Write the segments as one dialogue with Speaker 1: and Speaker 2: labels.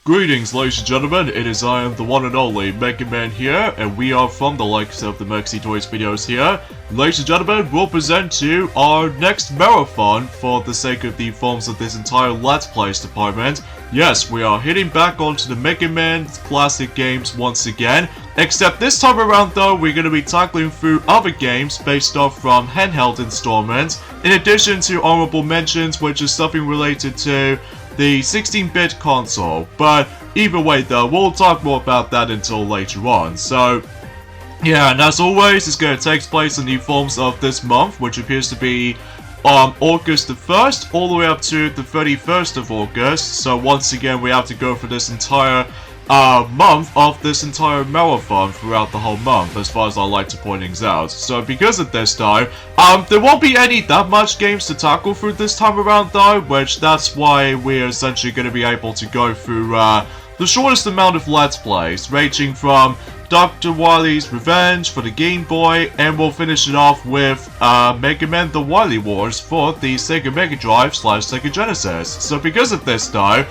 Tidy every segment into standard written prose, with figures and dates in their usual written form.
Speaker 1: Greetings, ladies and gentlemen, it is I am the one and only Mega Man here, and we are from the likes of the Mexi Toys videos here. Ladies and gentlemen, we'll present to you our next marathon for the sake of the forms of this entire Let's Plays department. Yes, we are hitting back onto the Mega Man classic games once again, except this time around though, we're going to be tackling through other games based off from handheld installments, in addition to honorable mentions, which is something related to the 16-bit console. But either way though, we'll talk more about that until later on. So yeah, and as always, it's going to take place in the forms of this month, which appears to be August the 1st all the way up to the 31st of August. So once again, we have to go for this entire month of this entire marathon throughout the whole month, as far as I like to point things out. So because of this time, there won't be that much games to tackle through this time around though, which that's why we're essentially going to be able to go through the shortest amount of Let's Plays, ranging from Dr. Wily's Revenge for the Game Boy, and we'll finish it off with Mega Man The Wily Wars for the Sega Mega Drive / Sega Genesis. So because of this though,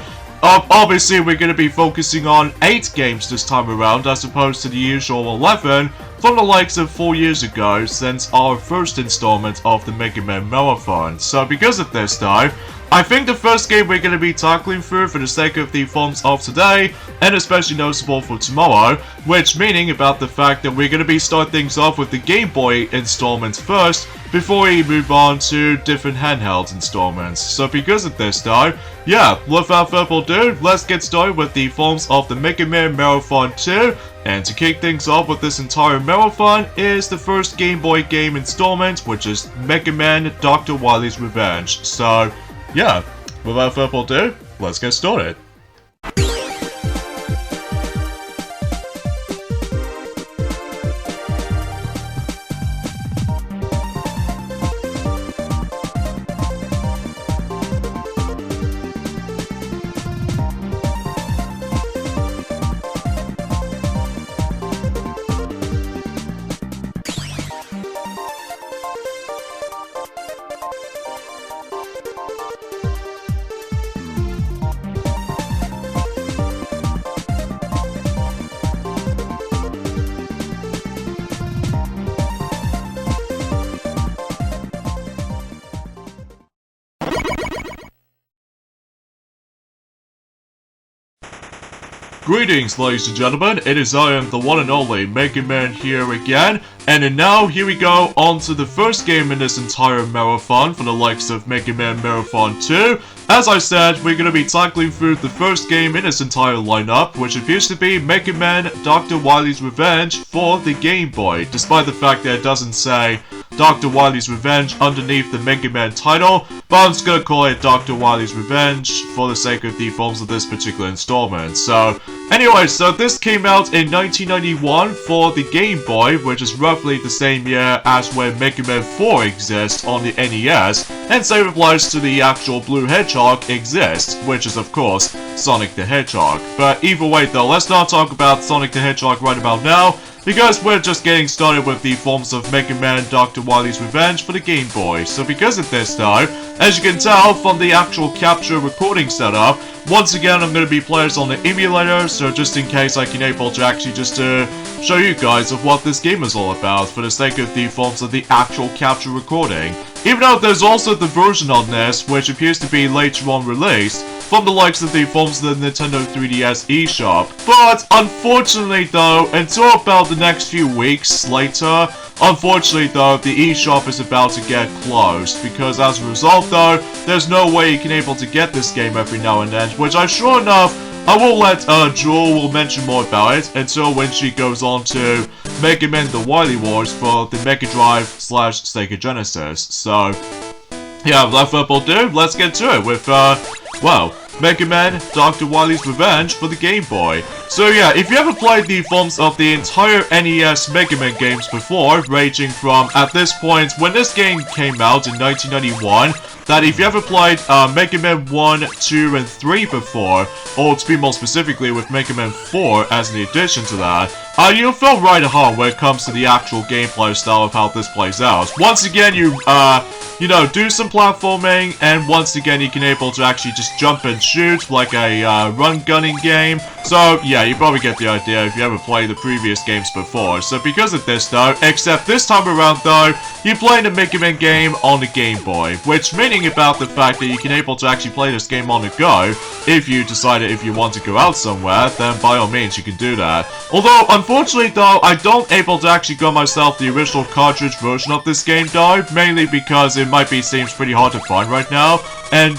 Speaker 1: obviously we're going to be focusing on 8 games this time around as opposed to the usual 11 from the likes of 4 years ago since our first installment of the Mega Man Marathon. So because of this though, I think the first game we're going to be tackling through for the sake of the forms of today, and especially noticeable for tomorrow, which meaning about the fact that we're going to be starting things off with the Game Boy installments first, before we move on to different handheld installments. So because of this though, yeah, without further ado, let's get started with the forms of the Mega Man Marathon 2, and to kick things off with this entire marathon is the first Game Boy game installment, which is Mega Man Dr. Wily's Revenge. So yeah, without further ado, let's get started. Greetings, ladies and gentlemen, it is I am the one and only Mega Man here again, and now here we go on to the first game in this entire marathon for the likes of Mega Man Marathon 2. As I said, we're going to be tackling through the first game in this entire lineup, which appears to be Mega Man Dr. Wily's Revenge for the Game Boy, despite the fact that it doesn't say Dr. Wily's Revenge underneath the Mega Man title, but I'm just gonna call it Dr. Wily's Revenge for the sake of the forms of this particular installment. So, anyway, so this came out in 1991 for the Game Boy, which is roughly the same year as when Mega Man 4 exists on the NES, and same applies to the actual Blue Hedgehog exists, which is of course Sonic the Hedgehog. But either way though, let's not talk about Sonic the Hedgehog right about now, because we're just getting started with the forms of Mega Man Dr. Wily's Revenge for the Game Boy. So because of this though, as you can tell from the actual capture recording setup, once again I'm going to be playing on the emulator, so just in case I can able to actually just show you guys of what this game is all about for the sake of the forms of the actual capture recording. Even though there's also the version on this, which appears to be later on released, from the likes of the forms of the Nintendo 3DS eShop. But unfortunately though, until about the next few weeks later, unfortunately though, the eShop is about to get closed, because as a result though, there's no way you can able to get this game every now and then, which I sure enough, I will let Jewel will mention more about it until when she goes on to Mega Man The Wily Wars for the Mega Drive / Sega Genesis. So yeah, without further ado, let's get to it with well, Mega Man Dr. Wily's Revenge for the Game Boy. So yeah, if you ever played the forms of the entire NES Mega Man games before, ranging from, at this point, when this game came out in 1991, that if you ever played Mega Man 1, 2, and 3 before, or to be more specifically with Mega Man 4 as an addition to that, you'll feel right at home when it comes to the actual gameplay style of how this plays out. Once again, you know, do some platforming, and once again, you can able to actually just jump and shoot like a run-gunning game. So, yeah, you probably get the idea if you ever played the previous games before. So, because of this, though, except this time around, though, you're playing the Mega Man game on the Game Boy, which meaning about the fact that you can able to actually play this game on the go. If you decided if you want to go out somewhere, then by all means, you can do that. Although, unfortunately, though, I don't able to actually got myself the original cartridge version of this game, though, mainly because it might be seems pretty hard to find right now, and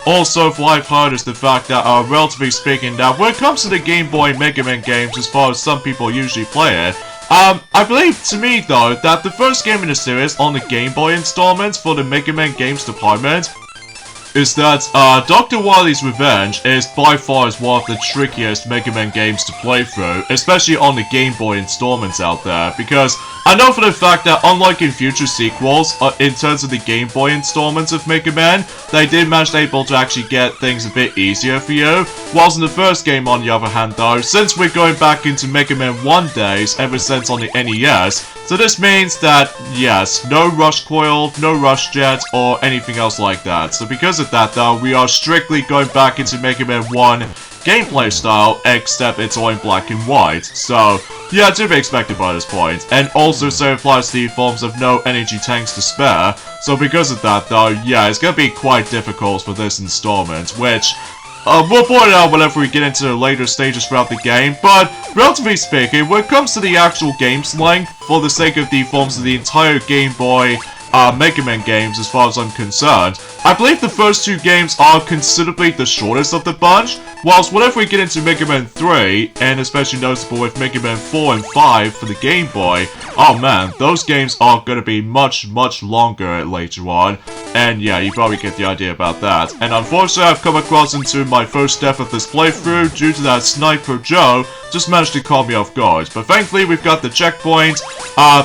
Speaker 1: also what I've heard is the fact that relatively speaking, that when it comes to the Game Boy Mega Man games, as far as some people usually play it, I believe to me though that the first game in the series on the Game Boy installments for the Mega Man games department is that Dr. Wily's Revenge is by far one of the trickiest Mega Man games to play through, especially on the Game Boy installments out there, because I know for the fact that unlike in future sequels, in terms of the Game Boy installments of Mega Man, they did manage to able to actually get things a bit easier for you, whilst in the first game on the other hand though, since we're going back into Mega Man 1 days ever since on the NES, so this means that, yes, no Rush Coil, no Rush Jet, or anything else like that. So because of that though, we are strictly going back into Mega Man 1 gameplay style, except it's all in black and white. So, yeah, to be expected by this point. And also so applies the forms of no energy tanks to spare. So because of that though, yeah, it's gonna be quite difficult for this installment, which we'll point it out whenever we get into the later stages throughout the game, but relatively speaking, when it comes to the actual game's length, for the sake of the forms of the entire Game Boy Mega Man games as far as I'm concerned, I believe the first two games are considerably the shortest of the bunch, whilst whenever we get into Mega Man 3, and especially noticeable with Mega Man 4 and 5 for the Game Boy, oh man, those games are going to be much, much longer later on, and yeah, you probably get the idea about that. And unfortunately, I've come across into my first death of this playthrough due to that Sniper Joe just managed to caught me off guard. But thankfully, we've got the checkpoint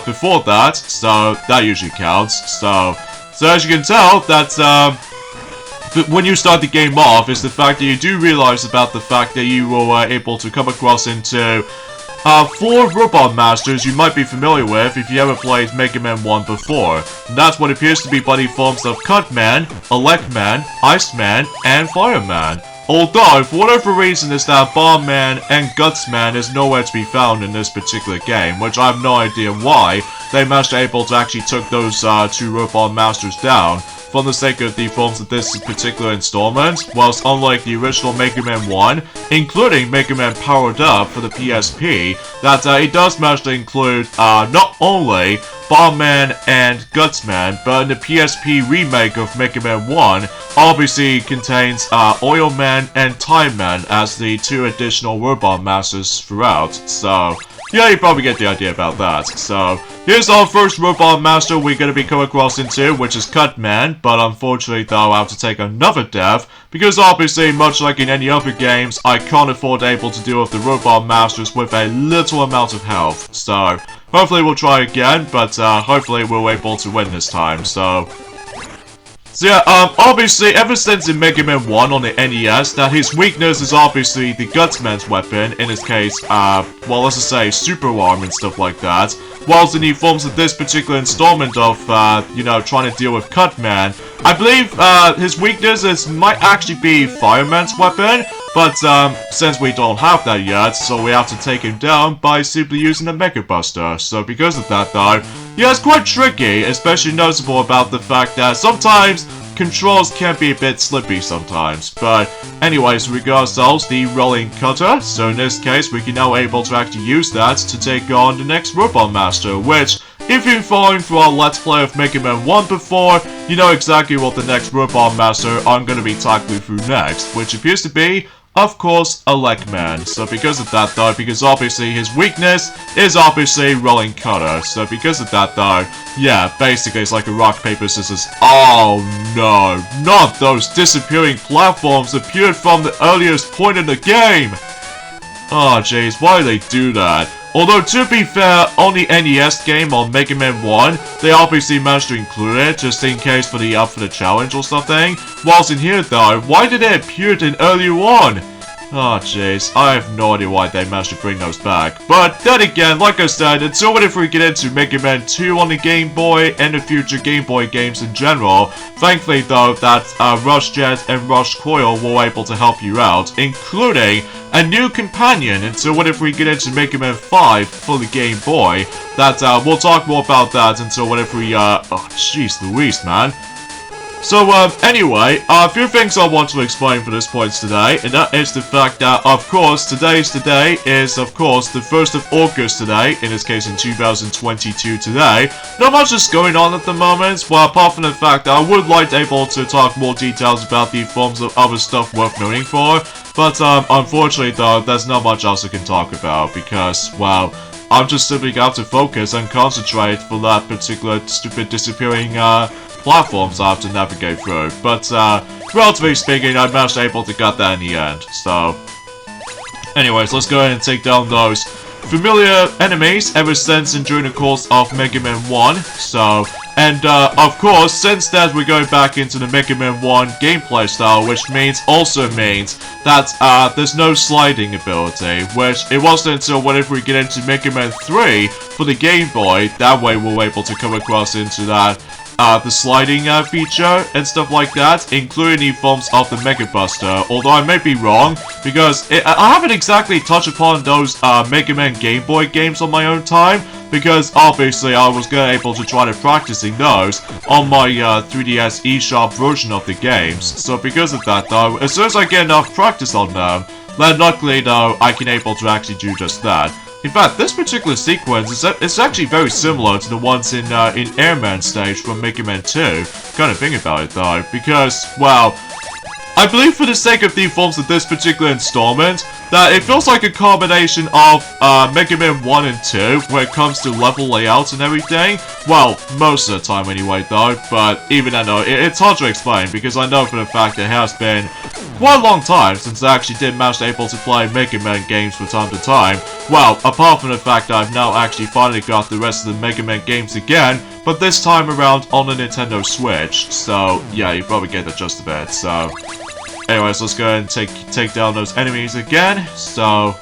Speaker 1: before that, so that usually counts. So as you can tell, that's when you start the game off, is the fact that you do realize about the fact that you were able to come across into 4 Robot Masters you might be familiar with if you ever played Mega Man 1 before. And that's what appears to be buddy forms of Cut Man, Elec Man, Ice Man, and Fireman. Although, for whatever reason, is that Bomb Man and Guts Man is nowhere to be found in this particular game, which I have no idea why they managed to able to actually took those 2 Robot Masters down for the sake of the forms of this particular installment, whilst unlike the original Mega Man 1, including Mega Man Powered Up for the PSP, that it does manage to include not only Bomb Man and Guts Man, but in the PSP remake of Mega Man 1, obviously contains Oil Man and Time Man as the 2 additional Robot Masters throughout, so yeah, you probably get the idea about that. So, here's our first Robot Master we're going to be coming across into, which is Cut Man, but unfortunately though I have to take another death, because obviously, much like in any other games, I can't afford able to deal with the Robot Masters with a little amount of health. So, hopefully we'll try again, but hopefully we'll able to win this time, so yeah, obviously, ever since in Mega Man 1 on the NES, that his weakness is obviously the Gutsman's weapon, in his case, well, let's just say, Super Arm and stuff like that, whilst in the forms of this particular installment of, you know, trying to deal with Cut Man, I believe, his weakness might actually be Fireman's weapon, but, since we don't have that yet, so we have to take him down by simply using a Mega Buster. So because of that, though, yeah, it's quite tricky, especially noticeable about the fact that sometimes controls can be a bit slippy sometimes. But anyways, we got ourselves the Rolling Cutter, so in this case, we can now able to actually use that to take on the next Robot Master, which, if you've been following through our Let's Play of Mega Man 1 before, you know exactly what the next Robot Master I'm going to be tackling through next, which appears to be, of course, Elec Man. So because of that though, because obviously his weakness is obviously Rolling Cutter. So because of that though, yeah, basically it's like a rock, paper, scissors. Oh no, not those disappearing platforms appeared from the earliest point in the game! Oh jeez, why do they do that? Although, to be fair, on the NES game on Mega Man 1, they obviously managed to include it, just in case for the challenge or something. Whilst in here though, why did it appear in earlier on? Oh jeez, I have no idea why they managed to bring those back. But then again, like I said, until whenever we get into Mega Man 2 on the Game Boy and the future Game Boy games in general, thankfully though that Rush Jet and Rush Coil were able to help you out, including a new companion until whenever we get into Mega Man 5 for the Game Boy. That we'll talk more about that until whenever we oh jeez Louise, man. So, anyway, a few things I want to explain for this point today, and that is the fact that, of course, today's today is, of course, the 1st of August today, in this case in 2022 today. Not much is going on at the moment, well, apart from the fact that I would like to be able to talk more details about the forms of other stuff worth noting for, but, unfortunately, though, there's not much else I can talk about, because, well, I'm just simply going to focus and concentrate for that particular stupid disappearing, platforms I have to navigate through, but relatively speaking, I managed to able to get that in the end. So, anyways, let's go ahead and take down those familiar enemies ever since and during the course of Mega Man 1. So, and of course, since that we're going back into the Mega Man 1 gameplay style, which also means that there's no sliding ability, which it wasn't until whenever we get into Mega Man 3 for the Game Boy, that way we're able to come across into that the sliding feature and stuff like that, including the forms of the Mega Buster. Although I may be wrong, because I haven't exactly touched upon those Mega Man Game Boy games on my own time, because obviously I was able to try to practicing those on my 3DS eShop version of the games. So because of that though, as soon as I get enough practice on them, then luckily though I can able to actually do just that. In fact, this particular sequence is actually very similar to the ones in Airman stage from Mega Man 2. Kind of think about it though, because, well, I believe for the sake of the forms of this particular installment, that it feels like a combination of Mega Man 1 and 2 when it comes to level layouts and everything. Well, most of the time anyway though, but even I know, it's hard to explain because I know for the fact it has been quite a long time since I actually did manage to able to play Mega Man games from time to time. Well, apart from the fact that I've now actually finally got the rest of the Mega Man games again, but this time around on the Nintendo Switch. So, yeah, you probably get the gist of it, so... Anyways, let's go ahead and take down those enemies again. So,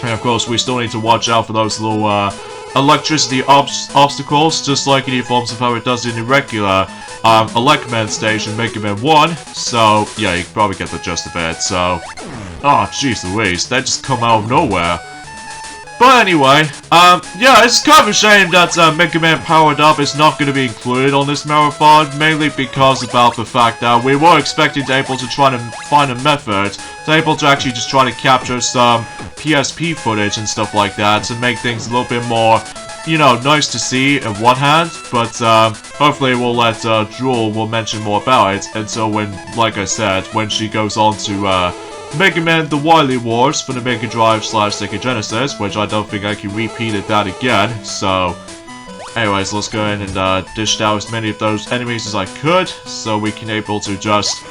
Speaker 1: and of course, we still need to watch out for those little electricity obstacles, just like in the forms of how it does in the regular Elec Man stage in Mega Man 1. So, yeah, you can probably get the gist of it. So, oh, jeez Louise, that just come out of nowhere. But anyway, yeah, it's kind of a shame that Mega Man Powered Up is not going to be included on this marathon, mainly because about the fact that we were expecting to able to try to find a method to able to actually just try to capture some PSP footage and stuff like that to make things a little bit more, you know, nice to see in one hand, but hopefully we'll let Jewel will mention more about it, and so when, like I said, when she goes on to Mega Man The Wily Wars for the Mega Drive / Sega Genesis, which I don't think I can repeat that again, so... Anyways, let's go ahead and dish out as many of those enemies as I could, so we can able to just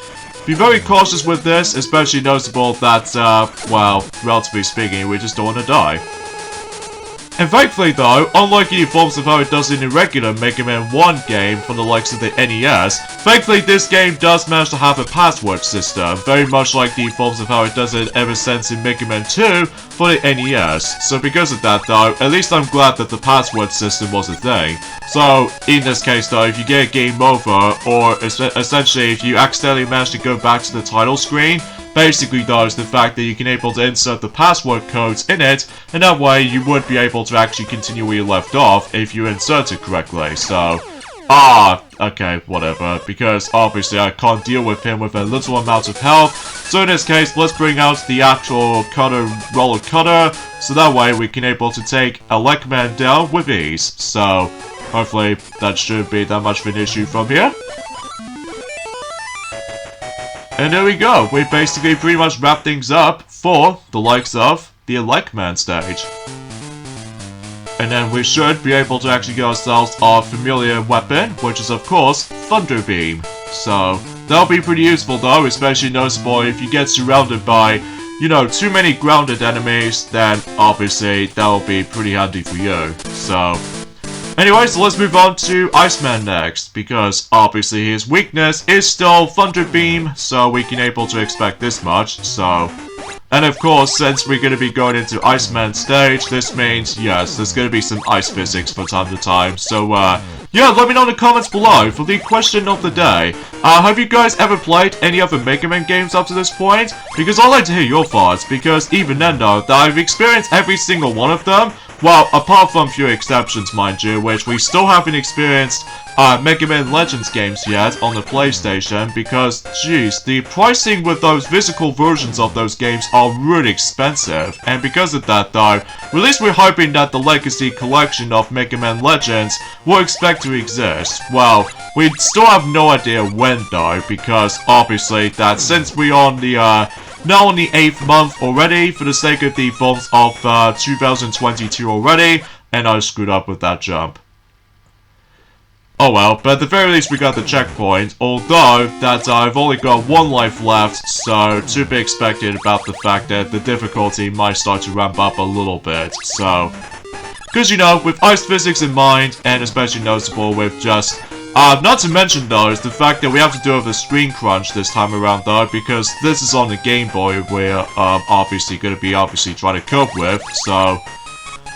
Speaker 1: be very cautious with this, especially noticeable that, well, relatively speaking, we just don't want to die. And thankfully though, unlike the forms of how it does in the regular Mega Man 1 game from the likes of the NES, thankfully this game does manage to have a password system, very much like the forms of how it does it ever since in Mega Man 2 for the NES. So because of that though, at least I'm glad that the password system was a thing. So, in this case though, if you get a game over, or essentially if you accidentally manage to go back to the title screen, basically though is the fact that you can able to insert the password codes in it, and that way you would be able to actually continue where you left off if you insert it correctly. So, okay, whatever, because obviously I can't deal with him with a little amount of health, so in this case let's bring out the actual roller cutter, so that way we can able to take Elec Man down with ease. So, hopefully that shouldn't be that much of an issue from here. And there we go, we basically pretty much wrap things up for the likes of the Elec Man stage. And then we should be able to actually get ourselves our familiar weapon, which is of course Thunder Beam. So that'll be pretty useful though, especially noticeable if you get surrounded by you know, too many grounded enemies, then obviously that will be pretty handy for you. So, anyways, let's move on to Iceman next, because obviously his weakness is still Thunder Beam, so we can able to expect this much, so... And of course, since we're going to be going into Iceman stage, this means, yes, there's going to be some ice physics from time to time. So, yeah, let me know in the comments below for the question of the day. Have you guys ever played any other Mega Man games up to this point? Because I'd like to hear your thoughts, because even then though, that I've experienced every single one of them. Well, apart from few exceptions, mind you, which we still haven't experienced Mega Man Legends games yet on the PlayStation, because, geez, the pricing with those physical versions of those games are really expensive, and because of that though, at least we're hoping that the Legacy Collection of Mega Man Legends will expect to exist. Well, we still have no idea when though, because obviously that since we're on the, now on the 8th month already, for the sake of the month of 2022 already, and I screwed up with that jump. Oh well, but at the very least we got the checkpoint, although that I've only got one life left, so to be expected about the fact that the difficulty might start to ramp up a little bit, so... Because, you know, with ice physics in mind, and especially noticeable with just... not to mention though, is the fact that we have to do with the screen crunch this time around though, because this is on the Game Boy we're obviously going to be trying to cope with, so...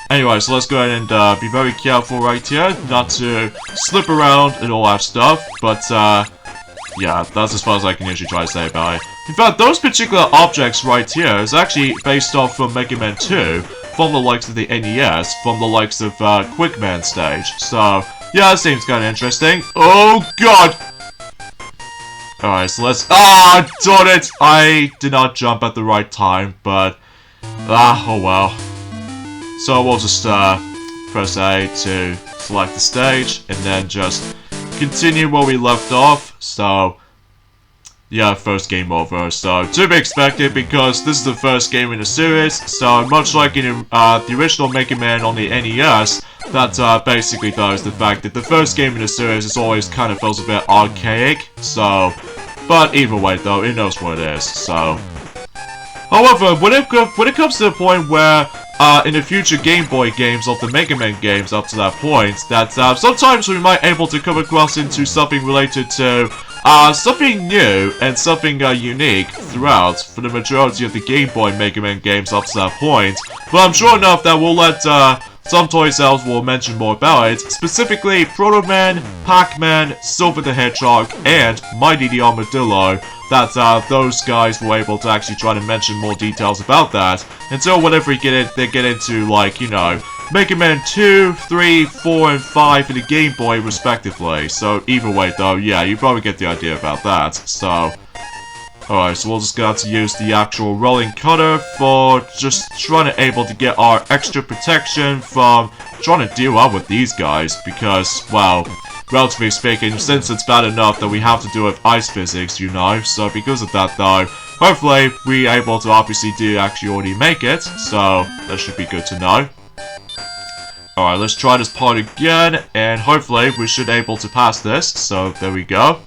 Speaker 1: Anyway, so let's go ahead and be very careful right here, not to slip around and all that stuff, but yeah, that's as far as I can usually try to say about it. In fact, those particular objects right here is actually based off from Mega Man 2, from the likes of the NES, from the likes of Quick Man stage, so... Yeah, that seems kind of interesting. Oh, God! Alright, so let's... Ah, darn it! I did not jump at the right time, but... oh well. So we'll just, press A to select the stage, and then just continue where we left off, so... Yeah, first game over, so to be expected because this is the first game in the series, so much like in the original Mega Man on the NES, that basically does the fact that the first game in the series is always kind of feels a bit archaic, so... But either way though, it knows what it is, so... However, when it comes to the point where, in the future Game Boy games of the Mega Man games up to that point, that sometimes we might able to come across into something related to something new and something unique throughout for the majority of the Game Boy Mega Man games up to that point. But I'm sure enough that we'll let some toy sales will mention more about it, specifically Proto Man, Pac-Man, Silver the Hedgehog, and Mighty the Armadillo, that those guys were able to actually try to mention more details about that, until whenever they get into, like, you know, Mega Man 2, 3, 4, and 5 in the Game Boy respectively. So either way though, yeah, you probably get the idea about that, so... Alright, so we'll just have to use the actual rolling cutter for just trying to able to get our extra protection from trying to deal up with these guys, because, well, relatively speaking, since it's bad enough that we have to do with ice physics, you know, so because of that though, hopefully we're able to obviously actually already make it, so that should be good to know. Alright, let's try this part again, and hopefully we should able to pass this, so there we go.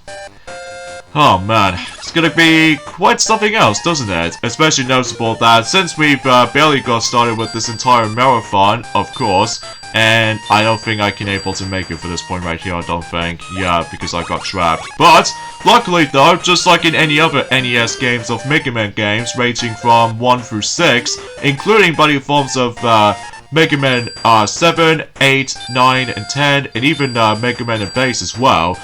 Speaker 1: Oh man, it's gonna be quite something else, doesn't it? Especially noticeable that since we've barely got started with this entire marathon, of course, and I don't think I can able to make it for this point right here, I don't think. Yeah, because I got trapped. But, luckily though, just like in any other NES games of Mega Man games, ranging from 1 through 6, including buddy forms of Mega Man 7, 8, 9, and 10, and even Mega Man and Base as well.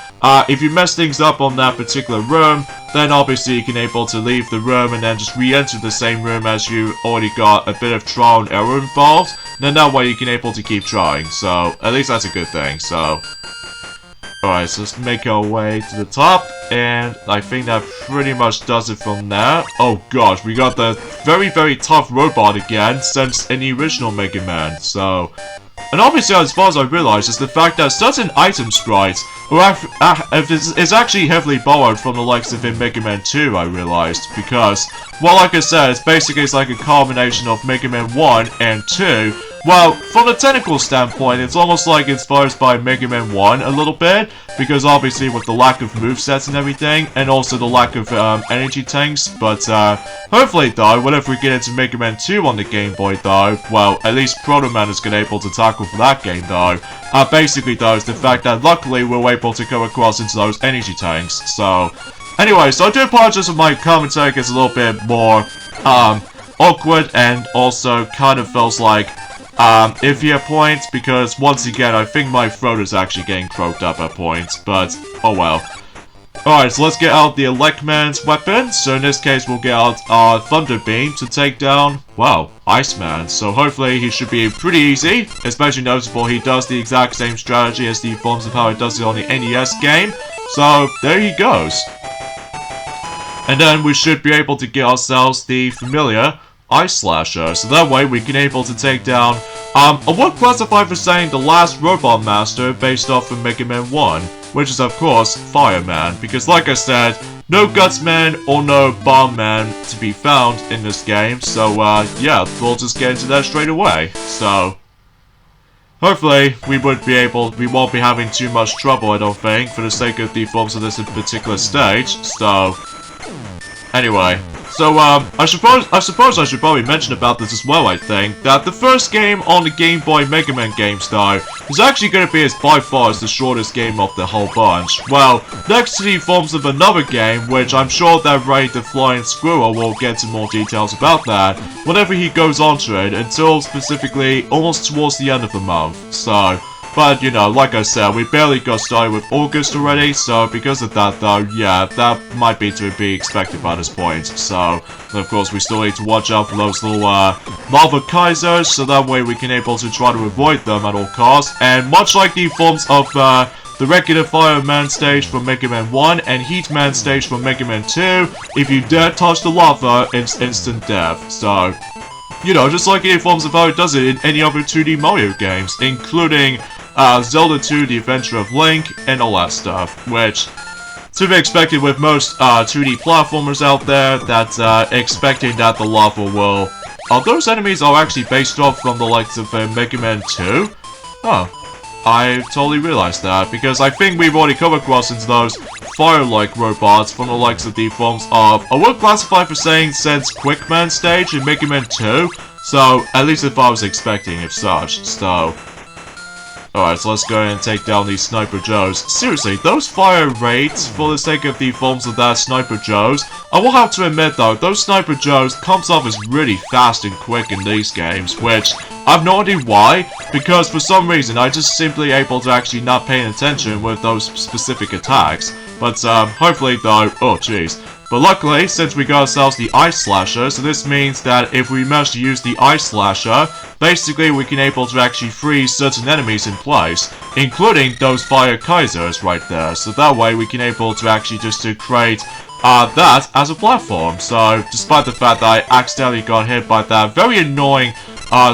Speaker 1: If you mess things up on that particular room, then obviously you can able to leave the room and then just re-enter the same room as you already got a bit of trial and error involved. Then that way you can able to keep trying, so at least that's a good thing, so... Alright, so let's make our way to the top, and I think that pretty much does it from there. Oh gosh, we got the very, very tough robot again, since in the original Mega Man, so... And obviously, as far as I realized, is the fact that certain item sprites is actually heavily borrowed from the likes of in Mega Man 2, I realized, because, well, like I said, it's like a combination of Mega Man 1 and 2, well, from a technical standpoint, it's almost like inspired by Mega Man 1 a little bit, because obviously with the lack of movesets and everything, and also the lack of energy tanks, but hopefully though, whenever we get into Mega Man 2 on the Game Boy though, well, at least Proto Man is going to be able to tackle for that game though. Basically though, is the fact that luckily we were able to come across into those energy tanks, so... Anyway, so I do apologize if my commentary gets a little bit more, awkward, and also kind of feels like, iffy at points, because once again, I think my throat is actually getting croaked up at points, but, oh well. Alright, so let's get out the Elec Man's weapon. So in this case, we'll get out our Thunder Beam to take down, well, Iceman. So hopefully he should be pretty easy. Especially noticeable, he does the exact same strategy as the forms of how it does it on the NES game. So there he goes. And then we should be able to get ourselves the familiar Ice Slasher. So that way we can able to take down, I would classify for saying the last Robot Master based off of Mega Man 1. Which is, of course, Fireman, because like I said, no Gutsman or no Bomb Man to be found in this game, so, yeah, we'll just get into that straight away. So, hopefully, we won't be having too much trouble, I don't think, for the sake of the forms of this particular stage, so... Anyway, so, I suppose I should probably mention about this as well, I think, that the first game on the Game Boy Mega Man games, though, is actually going to be by far the shortest game of the whole bunch. Well, next to the forms of another game, which I'm sure that Ray the Flying Squirrel will get some more details about that, whenever he goes onto it, until specifically almost towards the end of the month, so... But, you know, like I said, we barely got started with August already, so because of that, though, yeah, that might be to be expected by this point. So, of course, we still need to watch out for those little, Lava Kaisers, so that way we can able to try to avoid them at all costs. And much like the forms of, the regular Fireman stage from Mega Man 1 and Heatman stage from Mega Man 2, if you dare touch the lava, it's instant death. So, you know, just like it forms of how it does it in any other 2D Mario games, including... Zelda 2, The Adventure of Link, and all that stuff, which, to be expected with most 2D platformers out there, that's expecting that the lava will... those enemies are actually based off from the likes of Mega Man 2? Oh, I totally realized that, because I think we've already come across into those fire-like robots from the likes of the forms of... I would classify for saying since Quickman stage in Mega Man 2, so at least if I was expecting as such, so... Alright, so let's go ahead and take down these Sniper Joes. Seriously, those fire rates, for the sake of the forms of that Sniper Joes, I will have to admit though, those Sniper Joes comes off as really fast and quick in these games, which, I've no idea why, because for some reason I just simply able to actually not paying attention with those specific attacks. But, hopefully though, oh jeez. But luckily, since we got ourselves the Ice Slasher, so this means that if we manage to use the Ice Slasher, basically we can able to actually freeze certain enemies in place, including those Fire Kaisers right there. So that way we can able to actually just to create that as a platform. So despite the fact that I accidentally got hit by that very annoying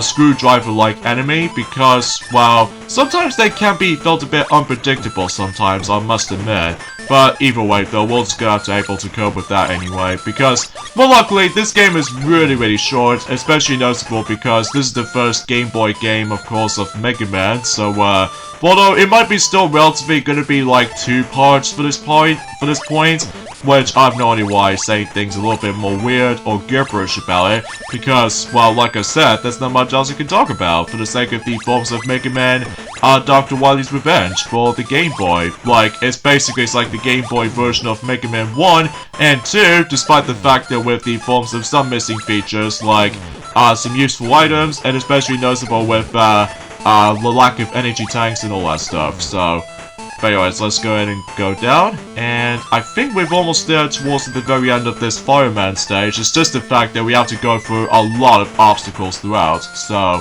Speaker 1: screwdriver-like enemy, because, well, sometimes they can be felt a bit unpredictable sometimes, I must admit. But either way, though, we'll just have to able to cope with that anyway, because, well, luckily, this game is really short, especially noticeable because this is the first Game Boy game, of course, of Mega Man, so, although it might be still relatively gonna be, like, 2 parts for this point, which I have no idea why I say things a little bit more weird or gibberish about it, because, well, like I said, there's not much else I can talk about for the sake of the forms of Mega Man, Dr. Wily's Revenge for the Game Boy. Like, it's like the Game Boy version of Mega Man 1 and 2, despite the fact that with the forms of some missing features, like, some useful items, and especially noticeable with, the lack of energy tanks and all that stuff, so... But anyways, let's go ahead and go down, and I think we're almost there towards the very end of this Fireman stage. It's just the fact that we have to go through a lot of obstacles throughout, so...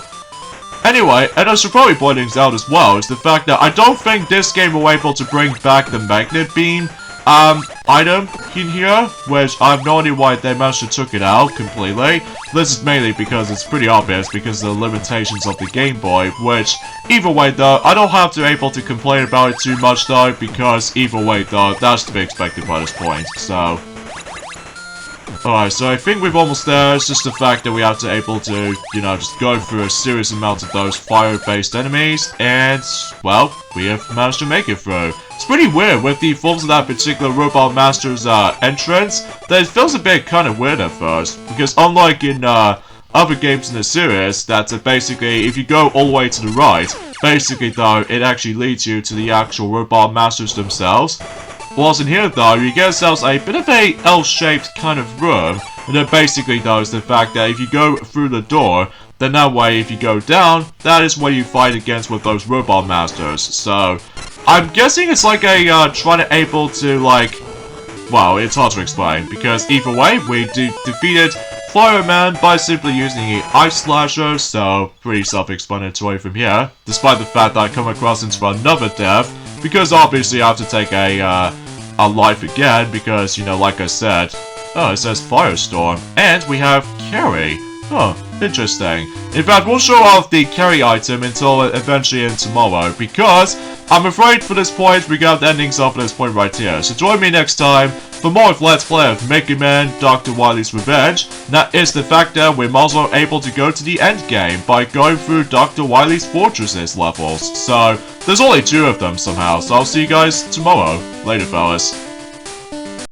Speaker 1: Anyway, and I should probably point things out as well, is the fact that I don't think this game will be able to bring back the Magnet Beam, item in here, which I have no idea why they managed to took it out completely. This is mainly because it's pretty obvious because of the limitations of the Game Boy, which, either way though, I don't have to be able to complain about it too much though, because either way though, that's to be expected by this point, so... Alright, so I think we're almost there. It's just the fact that we have to able to, you know, just go through a serious amount of those fire-based enemies, and, well, we have managed to make it through. It's pretty weird with the forms of that particular Robot Master's entrance, that it feels a bit kind of weird at first, because unlike in other games in the series, that basically, if you go all the way to the right, basically though, it actually leads you to the actual Robot Masters themselves. Whilst in here though, you get yourselves a bit of a L-shaped kind of room, and then basically though is the fact that if you go through the door, then that way if you go down, that is where you fight against with those Robot Masters. So, I'm guessing it's like a trying to able to like, well, it's hard to explain, because either way, we defeated Fireman by simply using the Ice Slasher, so pretty self-explanatory from here, despite the fact that I come across into another death, because obviously I have to take a life again, because, you know, like I said, oh, it says Firestorm, and we have Carry. Oh, interesting. In fact, we'll show off the Carry item until eventually in tomorrow, because I'm afraid for this point, we got the endings off at this point right here. So join me next time for more of Let's Play of Mega Man Dr. Wily's Revenge. That is the fact that we're also able to go to the end game by going through Dr. Wily's Fortresses levels. So, there's only 2 of them somehow, so I'll see you guys tomorrow. Later, fellas.